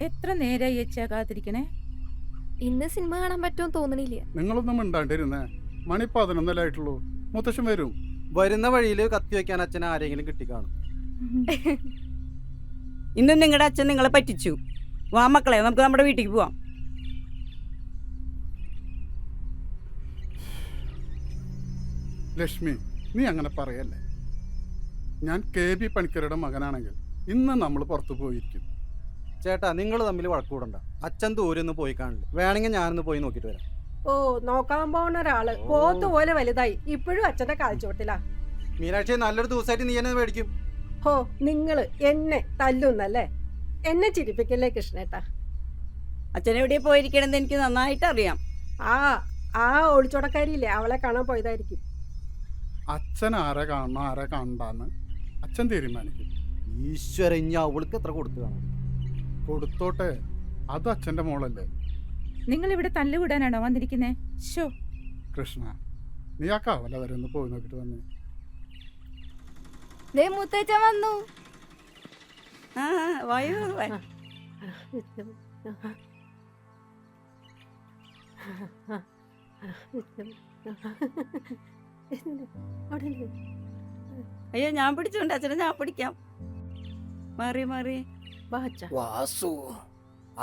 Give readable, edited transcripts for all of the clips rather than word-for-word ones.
എത്ര നേരായി അച്ഛാ കാത്തിരിക്കണേ? ഇന്ന് സിനിമ കാണാൻ പറ്റുമെന്ന് തോന്നണില്ല. നിങ്ങളൊന്നും മിണ്ടാണ്ടിരുന്നേ. മണി 11 ആയിട്ടുള്ളൂ. മുത്തശ്ശൻ വരും. വരുന്ന വഴിയിൽ കത്തി വെക്കാൻ അച്ഛൻ ആരെങ്കിലും കിട്ടിക്കാണും. ഇന്നും നിങ്ങളുടെ അച്ഛൻ നിങ്ങളെ പറ്റിച്ചു. വാ മക്കളെ, നമുക്ക് നമ്മുടെ വീട്ടിലേക്ക് പോവാം. ലക്ഷ്മി, നീ അങ്ങനെ പറയല്ലേ. ഞാൻ KB പണിക്കരുടെ മകനാണെങ്കിൽ ഇന്ന് നമ്മൾ പുറത്തു പോയിരിക്കും. ചേട്ടാ, നിങ്ങൾ തമ്മിൽ വഴക്കൂടണ്ട. അച്ഛൻ ദൂരൊന്നും പോയി കാണില്ല. വേണമെങ്കിൽ ഞാനൊന്ന് പോയി നോക്കിയിട്ട് വരാം. ഓ, നോക്കാൻ പോണ ഒരാള് പോത്ത് പോലെ വലുതായി ഇപ്പോഴും അച്ഛന്റെ കാൽച്ചോട്ടിലാ. മീനാക്ഷി, നല്ലൊരു ദിവസമായിട്ട് നീ എന്നെ മേടിക്കും. ഹോ, നിങ്ങള് എന്നെ തല്ലുന്നല്ലേ? എന്നെ ചിരിപ്പിക്കല്ലേ കൃഷ്ണേട്ടാ. അച്ഛൻ എവിടെയാ പോയിരിക്കണമെന്ന് എനിക്ക് നന്നായിട്ട് അറിയാം. ആ ഒളിച്ചോടക്കാരിയില്ലേ, അവളെ കാണാൻ പോയതായിരിക്കും. അച്ഛൻ ആരെ കാണണം ആരെ കാണണ്ടാന്ന് അച്ഛൻ തീരുമാനിക്കും. ഈശ്വര, ഇനി അവൾക്ക് എത്ര കൊടുത്തു കാണും? കൊടുത്തോട്ടെ, അത് അച്ഛൻ്റെ മോളല്ലേ. നിങ്ങൾ ഇവിടെ തല്ലുകൂടാനാണോ വന്നിരിക്കുന്നേ? ഷോ, കൃഷ്ണ, നീ ആ കവല വരെ ഒന്ന് പോയി നോക്കിട്ട് വന്നേ. ദേ മുത്തച്ഛൻ വന്നു. ആ വായു അയ്യോ, ഞാൻ പിടിച്ചോണ്ട് അച്ഛനെ ഞാൻ പിടിക്കാം. മാറി മാറി വാസു,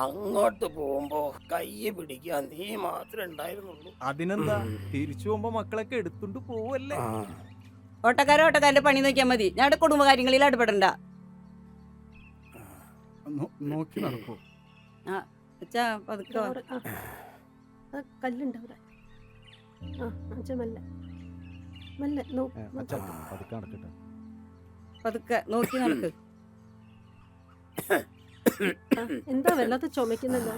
അങ്ങോട്ട് പോകുമ്പോ കൈ പിടിക്കാൻ നീ മാത്രമേ ഉണ്ടായിരുന്നുള്ളൂ. അതിനെന്താ, തിരിച്ചു പോകുമ്പോ മക്കളൊക്കെ എടുത്തുകൊണ്ട് പോവല്ലേ. ഓട്ടക്കാരന്റെ പണി നോക്കിയാൽ മതി. ഞങ്ങളുടെ കുടുംബകാര്യങ്ങളിൽ ഇടപെടണ്ട. നോക്കി നടക്കൂ. അച്ഛാ പതുക്കെ വാ. കല്ലുണ്ടവിടെ. അച്ഛൻ പതുക്കെ നടക്കട്ടെ. പതുക്കെ നോക്കി നടക്ക്. എന്താ വല്ലാത്ത ചുമക്കുന്നല്ലോ.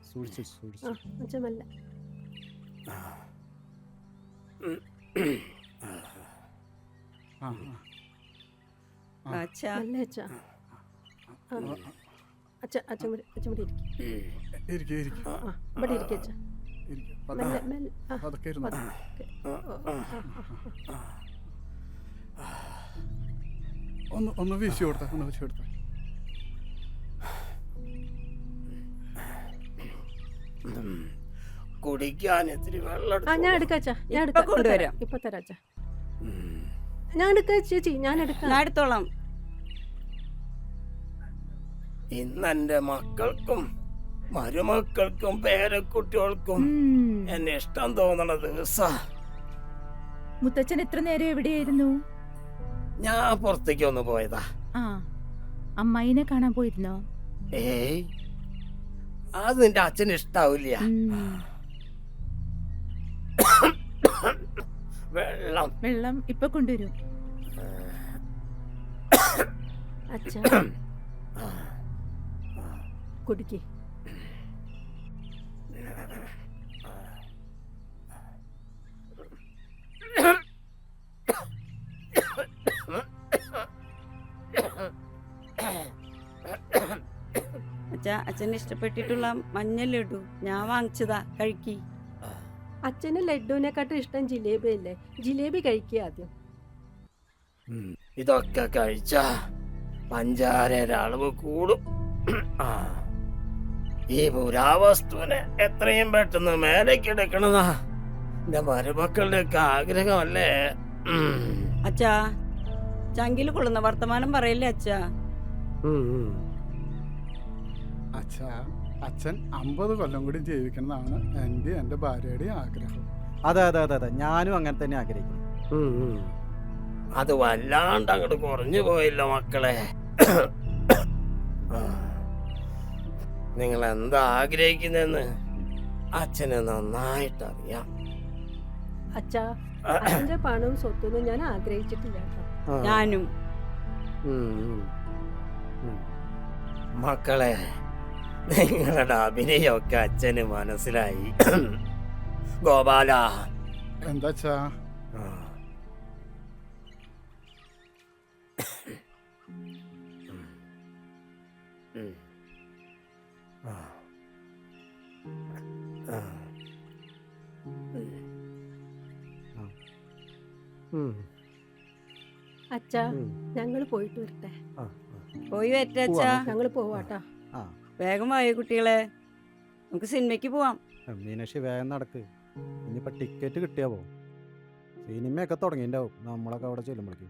സൂക്ഷിച്ചു. അച്ഛൻ മെല്ലെ. അച്ഛാ മെല്ലെ അച്ഛാ. അച്ഛൻ ഇവിടെ ഇരിക്കും. ഇവിടെ ഇരിക്കും അച്ഛാ. മെല്ലെ മെല്ലെ. അതൊക്കെ ഇരുന്നു. ഒന്ന് വീശി കൊടുത്ത, ഒന്ന് വീശി കൊടുത്ത. കുടിക്കാൻ ഇത്തിരി വെള്ളം ഞാൻ എടുക്കാം അച്ഛാ. ഞാൻ ഇപ്പൊ കൊണ്ടുവരാം. ഇപ്പൊ തരാം അച്ഛാ. ഞാൻ എടുക്കാം ചേച്ചി, ഞാൻ എടുക്കാം. ഞാൻ എടുത്തോളാം. ഇന്നെന്റെ മക്കൾക്കും മരുമക്കൾക്കും പേരക്കുട്ടികൾക്കും എന്നെ ഇഷ്ടം തോന്നണ ദിവസ. മുത്തച്ഛൻ എത്ര നേരം എവിടെയായിരുന്നു? ഞാൻ പുറത്തേക്ക് ഒന്ന് പോയതാ. ആ, അമ്മായിനെ കാണാൻ പോയിരുന്നോ? ഏയ്, അത് നിന്റെ അച്ഛന് ഇഷ്ടാവില്ല. വെള്ളം ഇപ്പൊ കൊണ്ടുവരും. അച്ഛാ കുടിക്ക്. അച്ഛാ, അച്ഛന് ഇഷ്ടപ്പെട്ടിട്ടുള്ള മഞ്ഞ ലഡു ഞാൻ വാങ്ങിച്ചതാ, കഴിക്കി. അച്ഛന് ലഡുവിനെക്കാട്ടും ഇഷ്ടം ജിലേബി അല്ലേ? ജിലേബി കഴിക്കുക ആദ്യം. ഇതൊക്കെ കഴിച്ച പഞ്ചാരയുടെ അളവ് കൂടും. ഈ പുരാവസ്തുവിനെ എത്രയും പെട്ടെന്ന് മേലേക്ക് എടുക്കണതാ എന്റെ മരുമക്കളുടെ ഒക്കെ ആഗ്രഹമല്ലേ. അച്ഛാ, ചങ്കിൽ കൊള്ളുന്ന വർത്തമാനം പറയല്ലേ അച്ഛാ. അച്ഛാ, അച്ഛൻ 50 കൊല്ലം കൂടി ജീവിക്കണമെന്നാണ് എൻ്റെ ഭാര്യയുടെയും ആഗ്രഹം. അതെ, ഞാനും അങ്ങനെ തന്നെ ആഗ്രഹിക്കുന്നു. അത് വല്ലാണ്ട് അങ്ങോട്ട് കുറഞ്ഞു പോയില്ല മക്കളെ. നിങ്ങൾ എന്താ ആഗ്രഹിക്കുന്നെന്ന് അച്ഛന് നന്നായിട്ട് അറിയാം. അച്ഛാ, അച്ഛന്റെ പണവും സ്വത്തൊന്നും ഞാൻ ആഗ്രഹിച്ചിട്ടില്ല കേട്ടോ. ഞാനും. മക്കളെ, നിങ്ങളുടെ അഭിനയമൊക്കെ അച്ഛന് മനസ്സിലായി. ഗോപാല, എന്താച്ചാ? അച്ഛാ, ഞങ്ങള് പോയിട്ട് വരട്ടെ. പോയി വരട്ടെ അച്ഛാ. ഞങ്ങള് പോവാട്ടോ. വേഗം വായോ കുട്ടികളെ, നമുക്ക് സിനിമയ്ക്ക് പോവാം. മീനാക്ഷി വേഗം നടക്ക്. ഇനിയിപ്പോൾ ടിക്കറ്റ് കിട്ടിയാ പോകും. സിനിമയൊക്കെ തുടങ്ങിയിട്ടുണ്ടാവും നമ്മളൊക്കെ അവിടെ ചെല്ലുമ്പോഴേക്കും.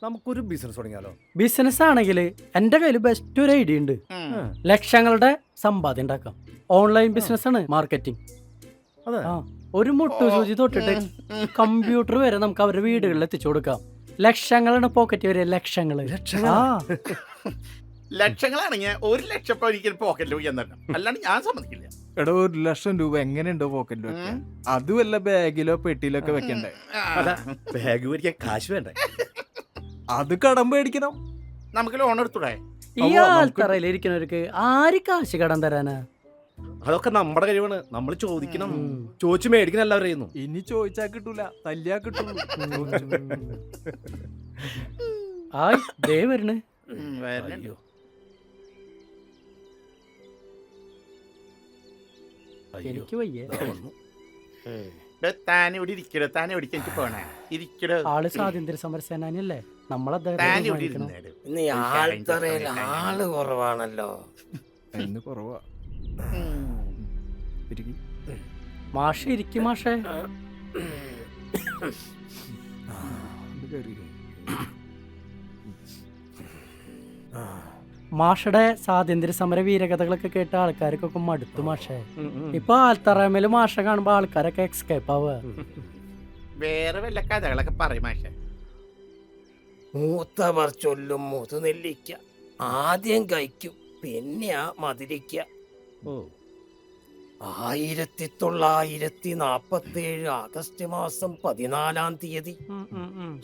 നമുക്കൊരു ബിസിനസ് തുടങ്ങിയാലോ? ബിസിനസ് ആണെങ്കിൽ എൻ്റെ കയ്യിൽ ബെസ്റ്റ് ഒരു ഐഡിയ ഉണ്ട്. ലക്ഷങ്ങളുടെ സമ്പാദ്യം ഉണ്ടാക്കാം. ഓൺലൈൻ ബിസിനസ് ആണ് മാർക്കറ്റിംഗ്. അതെ. ആ, ഒരു മുട്ടുസൂചി തൊട്ടിട്ട് കമ്പ്യൂട്ടർ വരെ നമുക്ക് അവരുടെ വീടുകളിൽ എത്തിച്ചു കൊടുക്കാം. ലക്ഷങ്ങളാണ് പോക്കറ്റ് വരെ, ലക്ഷങ്ങള്. ആ, ലക്ഷങ്ങളാണെങ്കിൽ 1,00,000 ഇപ്പൊ ഒരിക്കലും പോക്കറ്റിൽ പോയി തരണം, അല്ലാണ്ട് ഞാൻ സമ്മതിക്കില്ല. എടോ, 1,00,000 രൂപ എങ്ങനെയുണ്ടോ പോക്കറ്റിൽ വെക്കാൻ? അത് വല്ല ബാഗിലോ പെട്ടിയിലോ ഒക്കെ വെക്കണ്ടേ? ബാഗ് മേടിക്കാൻ കാശ് വേണ്ടേ? അത് കടം പേടിക്കണം. നമുക്ക് ലോൺ എടുത്തൂടെ? ഈ ആൾത്തറയിൽ ഇരിക്കുന്നവർക്ക് ആര് കാശ് കടം തരാനാ? അതൊക്കെ നമ്മുടെ കഴിവാണ്, നമ്മൾ ചോദിക്കണം. ചോദിച്ചു മേടിക്കണം എല്ലാവരും ചെയ്യുന്നു. ഇനി ചോദിച്ചാ കിട്ടൂല, തല്ലിയാ കിട്ടുള്ളൂ. ആയ് ദേ വരണേ. അയ്യോ, എനിക്ക് വയ്യ. താനിവിടെ ഇരിക്കടോ, താൻ എവിടേക്ക് എനിക്ക് പോണേ? ഇരിക്കടോ. ആള് സ്വാതന്ത്ര്യ സമര സേനാനിയല്ലേ? നമ്മളദ്ദേഹം താനിവിടെ ഇരുന്നേട്. ഇന്ന് ഈ ആൾത്തറയിൽ ആള് കുറവാണല്ലോ. എന്ന് കുറവാ. മാഷെ ഇരിക്കും. മാഷെ മാഷയുടെ സ്വാതന്ത്ര്യ സമര വീരകഥകളൊക്കെ കേട്ട ആൾക്കാർക്കൊക്കെ മടുത്തു മാഷെ. ഇപ്പൊ ആൽത്തറമേല് മാഷ കാണുമ്പോ ആൾക്കാരൊക്കെ എക്സ്കേപ്പ് ആവുക. വേറെ വല്ല കഥകളൊക്കെ പറയും മാഷെ. മൂത്തവർ ചൊല്ലും മുതുനെല്ലിക്ക ആദ്യം കഴിക്കും, പിന്നെയാ മധുരിക്ക. 1947 ആഗസ്റ്റ് മാസം 14-ാം തീയതി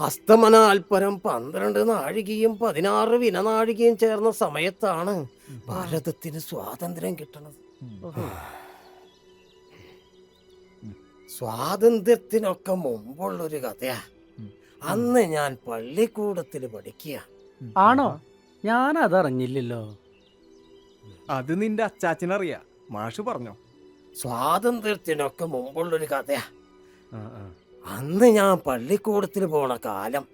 അസ്തമനാൽപ്പരം 12 നാഴികയും 16 വിനനാഴികയും ചേർന്ന സമയത്താണ് ഭാരതത്തിന് സ്വാതന്ത്ര്യം കിട്ടണത്. സ്വാതന്ത്ര്യത്തിനൊക്കെ മുമ്പുള്ളൊരു കഥയാ. അന്ന് ഞാൻ പള്ളിക്കൂടത്തിൽ പഠിക്കുക. ആണോ? ഞാൻ അതറിഞ്ഞില്ലല്ലോ. അത് നിന്റെ അച്ചാച്ചനറിയാ, മാഷ് പറഞ്ഞോ? സ്വാതന്ത്ര്യത്തിനൊക്കെ മുമ്പുള്ളൊരു കഥയാ. അന്ന് ഞാൻ പള്ളിക്കൂടത്തിൽ പോണ കാലം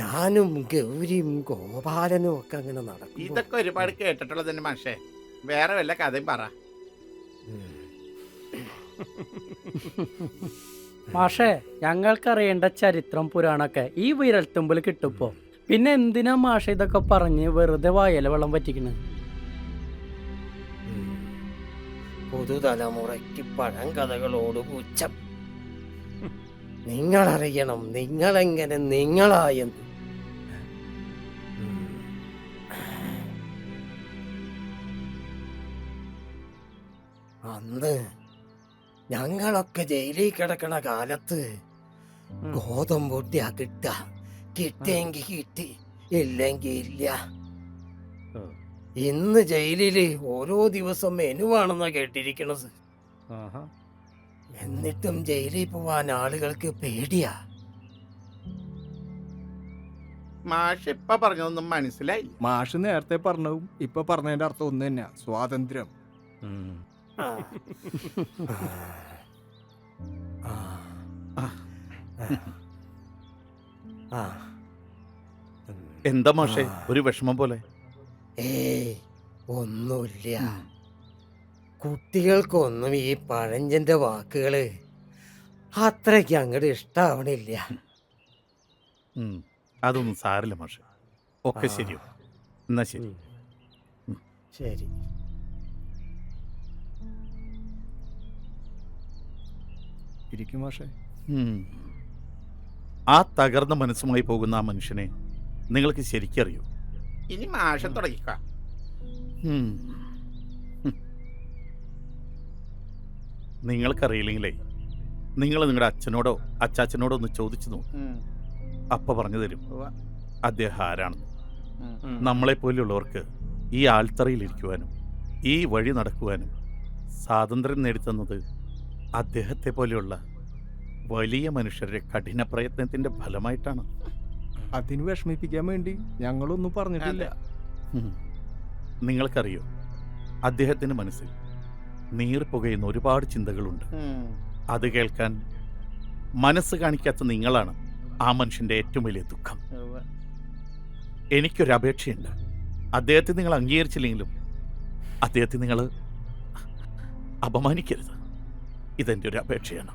ഞാനും ഗൗരിയും ഗോപാലനും ഒക്കെ അങ്ങനെ നടക്കും. ഇതൊക്കെ ഒരുപാട് കേട്ടിട്ടുള്ളത് തന്നെ മാഷെ. വേറെ വല്ല കഥയും പറ. മാഷേ, ഞങ്ങൾക്കറിയേണ്ട ചരിത്രം പുരാണൊക്കെ ഈ വിരൽത്തുമ്പിൽ കിട്ടുപ്പോ. പിന്നെ എന്തിനാ മാഷ ഇതൊക്കെ പറഞ്ഞ് വെറുതെ വായല വെള്ളം പറ്റിക്കണ്? പുതുതലമുറയ്ക്ക് പഴങ്കഥകളോട് പുച്ഛം. നിങ്ങളറിയണം നിങ്ങളെങ്ങനെ നിങ്ങളായെന്ന്. അന്ന് ഞങ്ങളൊക്കെ ജയിലിൽ കിടക്കണ കാലത്ത് ഗോതമ്പൊട്ടിയാ കിട്ടിയെങ്കിൽ കിട്ടി, ഇല്ലെങ്കിൽ ഇല്ല. ഇന്ന് ജയിലില് ഓരോ ദിവസം മെനുവാണെന്നാ കേട്ടിരിക്കണത്. എന്നിട്ടും ജയിലിൽ പോവാൻ ആളുകൾക്ക് പേടിയാ. മാഷ് ഇപ്പൊ പറഞ്ഞതൊന്നും മനസ്സിലായി. മാഷ് നേരത്തെ പറഞ്ഞതും ഇപ്പൊ പറഞ്ഞതിന്റെ അർത്ഥം ഒന്ന് തന്നെയാ, സ്വാതന്ത്ര്യം. എന്താ മാഷെ ഒരു വിഷമം പോലെ? ഒന്നുമില്ല. കുട്ടികൾക്കൊന്നും ഈ പഴഞ്ചന്റെ വാക്കുകള് അത്രയ്ക്ക് അങ്ങോട്ട് ഇഷ്ടാവണില്ല. അതൊന്നും സാരില്ല മാഷെ, ഒക്കെ ശരിയോ. എന്നാ ശരി. ശരി. ഇരിക്കും മാഷെ. ആ തകർന്ന മനസ്സുമായി പോകുന്ന ആ മനുഷ്യനെ നിങ്ങൾക്ക് ശരിക്കറിയോ? ഇനി മാഷം തുടങ്ങിക്ക. നിങ്ങൾക്കറിയില്ലെങ്കിലേ നിങ്ങൾ നിങ്ങളുടെ അച്ഛനോടോ അച്ചാച്ചനോടോ ഒന്ന് ചോദിച്ചു നോക്കും. അപ്പ പറഞ്ഞു തരും അദ്ദേഹം ആരാണെന്ന്. നമ്മളെപ്പോലെയുള്ളവർക്ക് ഈ ആൽത്തറയിലിരിക്കുവാനും ഈ വഴി നടക്കുവാനും സ്വാതന്ത്ര്യം നേടിത്തന്നത് അദ്ദേഹത്തെ പോലെയുള്ള വലിയ മനുഷ്യരുടെ കഠിന പ്രയത്നത്തിന്റെ ഫലമായിട്ടാണ്. അതിന് വിഷമിപ്പിക്കാൻ വേണ്ടി ഞങ്ങളൊന്നും പറഞ്ഞിട്ടില്ല. നിങ്ങൾക്കറിയോ, അദ്ദേഹത്തിന്റെ മനസ്സിൽ നീർപ്പുകയുന്ന ഒരുപാട് ചിന്തകളുണ്ട്. അത് കേൾക്കാൻ മനസ്സ് കാണിക്കാത്ത നിങ്ങളാണ് ആ മനുഷ്യന്റെ ഏറ്റവും വലിയ ദുഃഖം. എനിക്കൊരു അപേക്ഷയുണ്ട്. അദ്ദേഹത്തെ നിങ്ങൾ അംഗീകരിച്ചില്ലെങ്കിലും അദ്ദേഹത്തെ നിങ്ങൾ അപമാനിക്കരുത്. ഇതെൻ്റെ ഒരു അപേക്ഷയാണ്.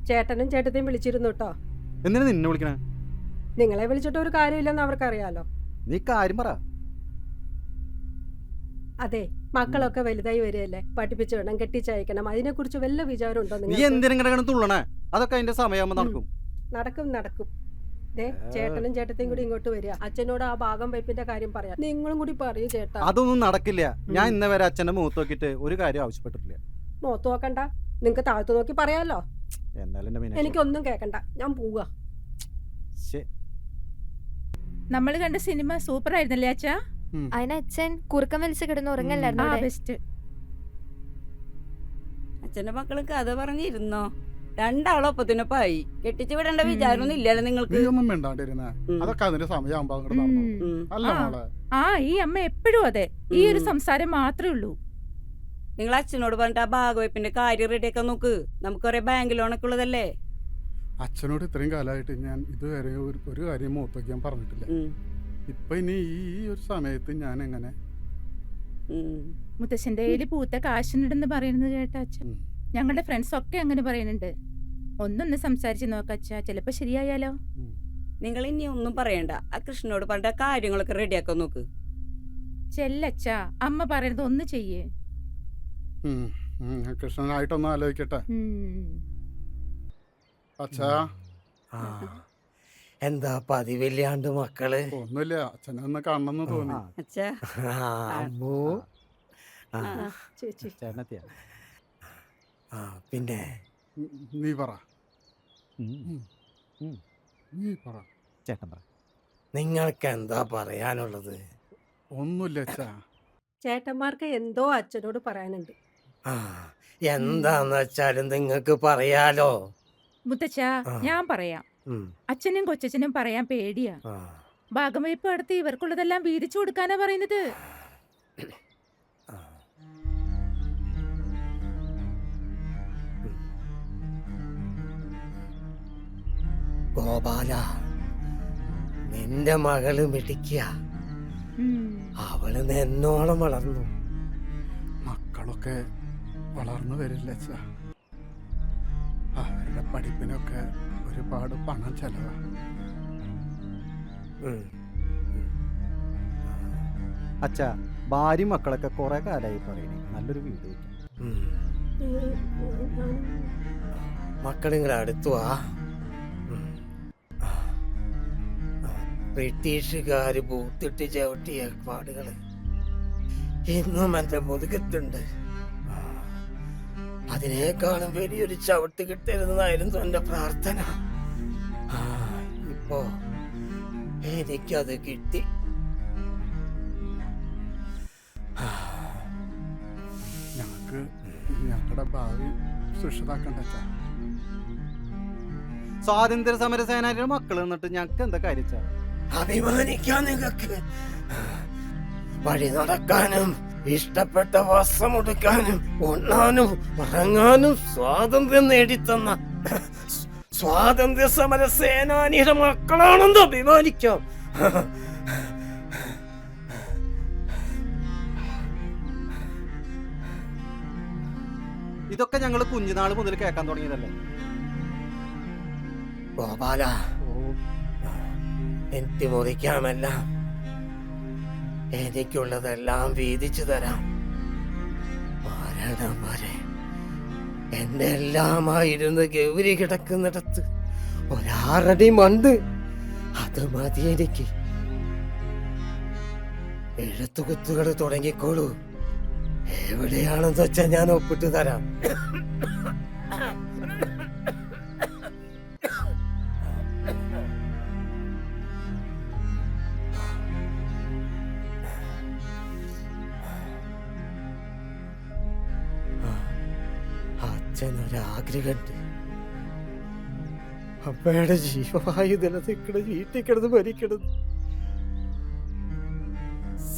ചേട്ടനും ചേട്ടത്തെയും വിളിച്ചിരുന്നു കേട്ടോ. എന്തിനാ നിന്നെ വിളിക്കണേ? നിങ്ങളെ വിളിച്ചിട്ട് ഒരു കാര്യമില്ലെന്ന് അവർക്കറിയാലോ. നീ കാര്യം പറ. അതെ, മക്കളൊക്കെ വലുതായി വരികയല്ലേ, പഠിപ്പിച്ചു വേണം, കെട്ടിച്ചയക്കണം, അതിനെക്കുറിച്ച് വല്ല വിചാരം ഉണ്ടോ നീ നിങ്ങൾക്ക്? എന്തിനെങ്ങനെ തുള്ളണേ? അതൊക്കെ അതിന്റെ സമയമാകുമ്പോ നടക്കും. നടക്കും. ചേട്ടനും ചേട്ടത്തെയും കൂടി ഇങ്ങോട്ട് വരിക. അച്ഛനോട് ആ ഭാഗം വയ്പ്പിന്റെ കാര്യം പറയാം. നിങ്ങളും കൂടി പറയൂ ചേട്ടാ. അതൊന്നും നടക്കില്ല. ഞാൻ ഇന്ന വരെ അച്ഛന്റെ മുഖത്ത് നോക്കിയിട്ട് ഒരു കാര്യം ആവശ്യപ്പെട്ടിട്ടില്ല. മുഖത്ത് നോക്കണ്ട, നിങ്ങക്ക് താഴത്ത് നോക്കി പറയാലോ. എന്നാലും എനിക്കൊന്നും കേക്കണ്ട, ഞാൻ പോവുക. നമ്മൾ കണ്ട സിനിമ സൂപ്പർ ആയിരുന്നല്ലേ അച്ഛാ? അതിന് അച്ഛൻ കുറുക്കം വലിച്ച് കിടന്ന് ഉറങ്ങല്ലായിരുന്നു അവിടെ? ബെസ്റ്റ്. അച്ഛന്റെ മക്കള് കഥ പറഞ്ഞിരുന്നോ? രണ്ടാളൊപ്പത്തിനൊപ്പായി. കെട്ടിച്ചു വിടേണ്ട വിചാരമൊന്നും ഇല്ലല്ലോ നിങ്ങൾക്ക്? നീ ഒന്നും മിണ്ടാണ്ടിരുന്നേ. അതൊക്കെ അതിന്റെ സമയമാകുമ്പോ അങ്ങോട്ട് നടന്നു. അല്ല മോളെ, ഈ അമ്മ എപ്പോഴും അതെ, ഈ ഒരു സംസാരം മാത്രമേ ഉള്ളൂ. നിങ്ങൾ അച്ഛനോട് പറഞ്ഞിട്ട് ആ ഭാഗവയ്പ്പിന്റെ കാര്യം റെഡിയാക്കാൻ നോക്ക്. നമുക്ക് കുറെ ബാങ്ക് ലോണൊക്കെ ഉള്ളതല്ലേ. അച്ഛനോട് ഇത്രയും കാലമായിട്ട് ഞാൻ ഇതുവരെ ഒരു കാര്യം മുഖത്ത് വയ്ക്കാൻ പറഞ്ഞിട്ടില്ല. ഇപ്പൊ ഇനി ഈ ഒരു സമയത്ത് ഞാൻ എങ്ങനെ? മുത്തശ്ശന്റെ കയ്യില് പൂത്ത കാശിനുണ്ടെന്ന് പറയുന്നത് കേട്ട അച്ഛൻ. ഞങ്ങളുടെ ഫ്രണ്ട്സ് ഒക്കെ അങ്ങനെ പറയുന്നുണ്ട്. ഒന്നൊന്ന് സംസാരിച്ച് നോക്കച്ച, ചിലപ്പോ ശരിയായാലോ. നിങ്ങൾ ഇനി ഒന്നും പറയണ്ട. ആ കൃഷ്ണനോട് പറഞ്ഞിട്ട് ആ കാര്യങ്ങളൊക്കെ റെഡിയാക്കാൻ നോക്ക്. ചെല്ലച്ച, അമ്മ പറയുന്നത് ഒന്ന് ചെയ്യേ. കൃഷ്ണനായിട്ടൊന്നും ആലോചിക്കട്ടെ. അച്ഛാ, എന്താ പതിവില്ലാണ്ട് മക്കള്? ഒന്നുമില്ല, അച്ഛനെ ഒന്ന് കാണണമെന്ന് തോന്നി. അച്ഛാ, അമ്മോ. ചേച്ചി പിന്നെ നീ പറ. ചേട്ടൻ പറ. നിങ്ങൾക്ക് എന്താ പറയാനുള്ളത്? ഒന്നുമില്ല അച്ഛാ. ചേട്ടന്മാർക്ക് എന്തോ അച്ഛനോട് പറയാനുണ്ട്. എന്താന്ന് വെച്ചാലും നിങ്ങക്ക് പറയാലോ. മുത്തച്ഛ, ഞാൻ പറയാം. അച്ഛനും കൊച്ചച്ഛനും പറയാൻ പേടിയാ. ഭാഗംവയ്പ് അടുത്ത് ഇവർക്കുള്ളതെല്ലാം വീതിച്ചു കൊടുക്കാനാ പറയുന്നത്. ഗോപാല, നിന്റെ മകള് മിടിക്കുക. അവള് എന്നോളം വളർന്നു. മക്കളൊക്കെ വളർന്നു വരില്ല അച്ഛാ. അവരുടെ പഠിപ്പിനൊക്കെ ഒരുപാട് പണം ചെലവാ. അച്ഛാ, ഭാര്യ മക്കളൊക്കെ കുറെ കാലമായി പറയണേ നല്ലൊരു വീട് വെക്കാം. മക്കളിങ്ങനെ അടുത്തുവാ. ബ്രിട്ടീഷുകാര് പൂത്തിട്ട് ചവിട്ടിയ പാടുകള് ഇന്നും എന്റെ മുതുകത്തുണ്ട്. അതിനേക്കാളും വലിയൊരു ചവിട്ട് കിട്ടരുതെന്നായിരുന്നു എന്റെ പ്രാർത്ഥന. ഇപ്പോ എനിക്കത് കിട്ടി. ഞങ്ങൾക്ക് ഞങ്ങളുടെ ഭാവി സുരക്ഷിതാക്കണ്ട അച്ഛാ. സ്വാതന്ത്ര്യ സമര സേനാനിയുടെ മക്കൾ എന്നിട്ട് ഞങ്ങൾക്ക് എന്താ കാര്യച്ചാ? അഭിമാനിക്കാൻ നിങ്ങൾക്ക് വഴി നടക്കാനും ഇഷ്ടപ്പെട്ട വസ്ത്രമെടുക്കാനും ഉണ്ണാനും ഉറങ്ങാനും സ്വാതന്ത്ര്യം നേടിത്തന്ന സ്വാതന്ത്ര്യ സമര സേനാനിയുടെ മക്കളാണെന്ന് അഭിമാനിക്കാം. ഇതൊക്കെ ഞങ്ങൾ കുഞ്ഞുനാൾ മുതൽ കേൾക്കാൻ തുടങ്ങിയതല്ലേ ഗോപാല. എനിക്ക് മുറിക്കാമല്ല, എനിക്കുള്ളതെല്ലാം വീതിച്ചു തരാം. മരണം വരെ എന്റെ എല്ലാമായിരുന്ന ഗൗരി കിടക്കുന്നിടത്ത് ഒരാറടി മണ്ണ്, അത് മതി എനിക്ക്. എഴുത്തുകുത്തുകൾ തുടങ്ങിക്കോളൂ. എവിടെയാണെന്ന് വെച്ചാ ഞാൻ ഒപ്പിട്ട് തരാം. അച്ഛനൊരാഗ്രഹമുണ്ട്. അമ്മയുടെ ജീവവായു നിലനിൽക്കണ വീട്ടിൽ കിടന്ന് മരിക്കണം.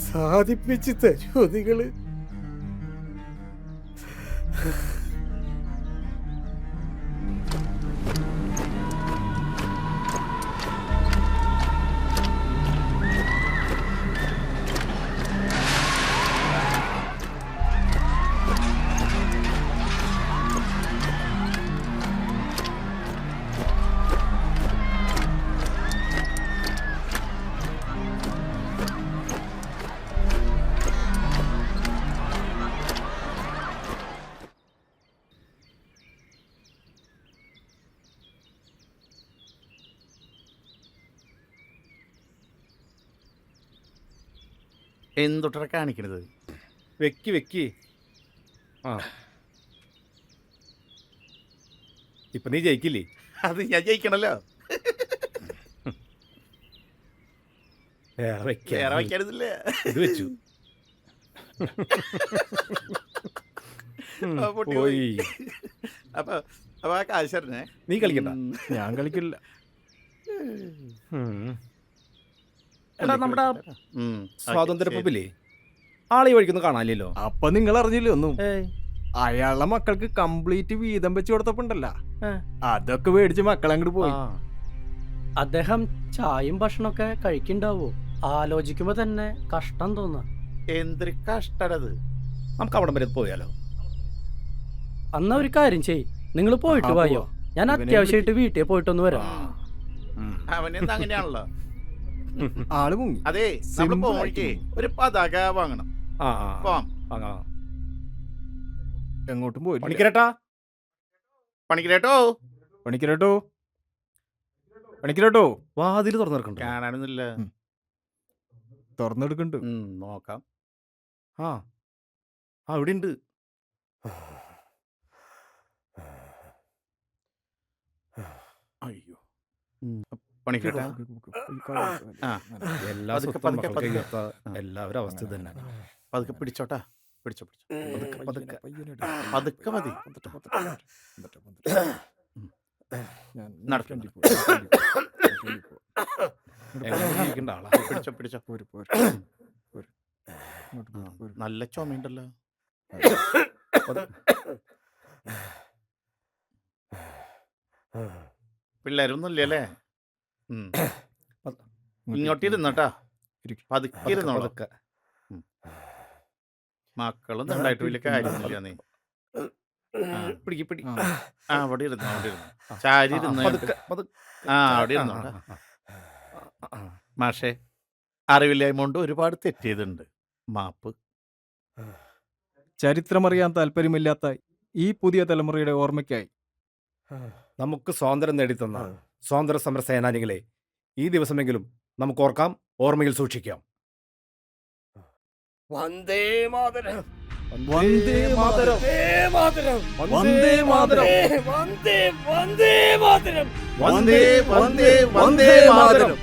സാധിപ്പിച്ച് തരുമോ നിങ്ങള്? എന്തൊട്ട കാണിക്കണത്? വെക്കി വെക്കി. ആ ഇപ്പൊ നീ ജയിക്കില്ലേ? അത് ഞാൻ ജയിക്കണല്ലോ. വേറെ വേറെ വയ്ക്കാനില്ല. ഇത് വെച്ചു. പോയി. അപ്പൊ അപ്പൊ ആ കാശറിനെ നീ കളിക്കണ്ട. ഞാൻ കളിക്കില്ല. എടാ നമ്മുടെ സ്വാതന്ത്ര്യപ്പല്ലേ ആളെ വഴിക്കൊന്നും കാണാനില്ലല്ലോ. അപ്പൊ നിങ്ങൾ അറിഞ്ഞില്ലേ ഒന്നും? അയാളുടെ മക്കൾക്ക് കംപ്ലീറ്റ് വീതം വെച്ച് കൊടുത്തപ്പോണ്ടല്ല, അതൊക്കെ മേടിച്ച് മക്കളെ അങ്ങോട്ട് പോയി. അദ്ദേഹം ചായയും ഭക്ഷണമൊക്കെ കഴിക്കണ്ടാവോ? ആലോചിക്കുമ്പോ തന്നെ കഷ്ടം തോന്നാ. എന്തൊരു കഷ്ടത്. നമുക്ക് അവിടെ വരെ പോയാലോ? അന്നാ ഒരു കാര്യം ചെയ്, നിങ്ങൾ പോയിട്ട് പോയോ, ഞാൻ അത്യാവശ്യമായിട്ട് വീട്ടിൽ പോയിട്ടൊന്ന് വരാം. അവനെന്താ അങ്ങനെയാണല്ലോ. ആള് മുങ്ങി. അതെ, നമ്മൾ പോയിക്കേ ഒരു പതാക വാങ്ങണം. പോവാം. എങ്ങോട്ടും പോയി. പണിക്കരട്ടാ, പണിക്കരേട്ടോ, പണിക്കരട്ടോ, പണിക്കരട്ടോ. വാതിൽ തുറന്നിറക്കണ്ട. കാണാനൊന്നുമില്ല. തുറന്നെടുക്കണ്ട്. നോക്കാം. ആ അവിടെ ഉണ്ട്. അയ്യോ, പണിക്കരട്ടാ. എല്ലാ പതുക്കെ, സ്വത്തും പതുക്കെ, മക്കൾക്ക് പതുക്കെ. കൊടുത്ത എല്ലാവരും അവസ്ഥ തന്നെ. പതുക്കെ പിടിച്ചോട്ടാ. പിടിച്ചോ പിടിച്ചോ. പതുക്കെ പതുക്കെ പതുക്കെ മതി. നടക്കണ്ട. ആളാ. പിടിച്ചോ പിടിച്ചോ. നല്ല ചുമയുണ്ടല്ലോ. പിള്ളേരൊന്നുമില്ല അല്ലേ? ഇങ്ങോട്ടിരുന്നോട്ടാ. പതുക്കെ ഇരുന്നോളൂ. മക്കളൊന്നും ഉണ്ടായിട്ട് വലിയ കാര്യമൊന്നുമില്ല. നീ പിടിക്ക് പിടി. അവിടെ ഇരുന്നു, അവിടെ ഇരുന്നു. ചാരി ഇരുന്നു. അവിടെ ഇരുന്നോട്ടാ. മാഷേ, അറിവില്ലായ്മ കൊണ്ട് ഒരുപാട് തെറ്റ് ചെയ്തിട്ടുണ്ട്. മാപ്പ്. ചരിത്രമറിയാൻ താല്പര്യമില്ലാത്ത ഈ പുതിയ തലമുറയുടെ ഓർമ്മയ്ക്കായി നമുക്ക് സ്വാതന്ത്ര്യം നേടിത്തന്ന സ്വാതന്ത്ര്യ സമര സേനാനികളെ ഈ ദിവസമെങ്കിലും നമുക്ക് ഓർക്കാം, ഓർമ്മയിൽ സൂക്ഷിക്കാം. വന്ദേ മാതരം, വന്ദേ മാതരം, വന്ദേ മാതരം, വന്ദേ വന്ദേ മാതരം, വന്ദേ വന്ദേ വന്ദേ മാതരം.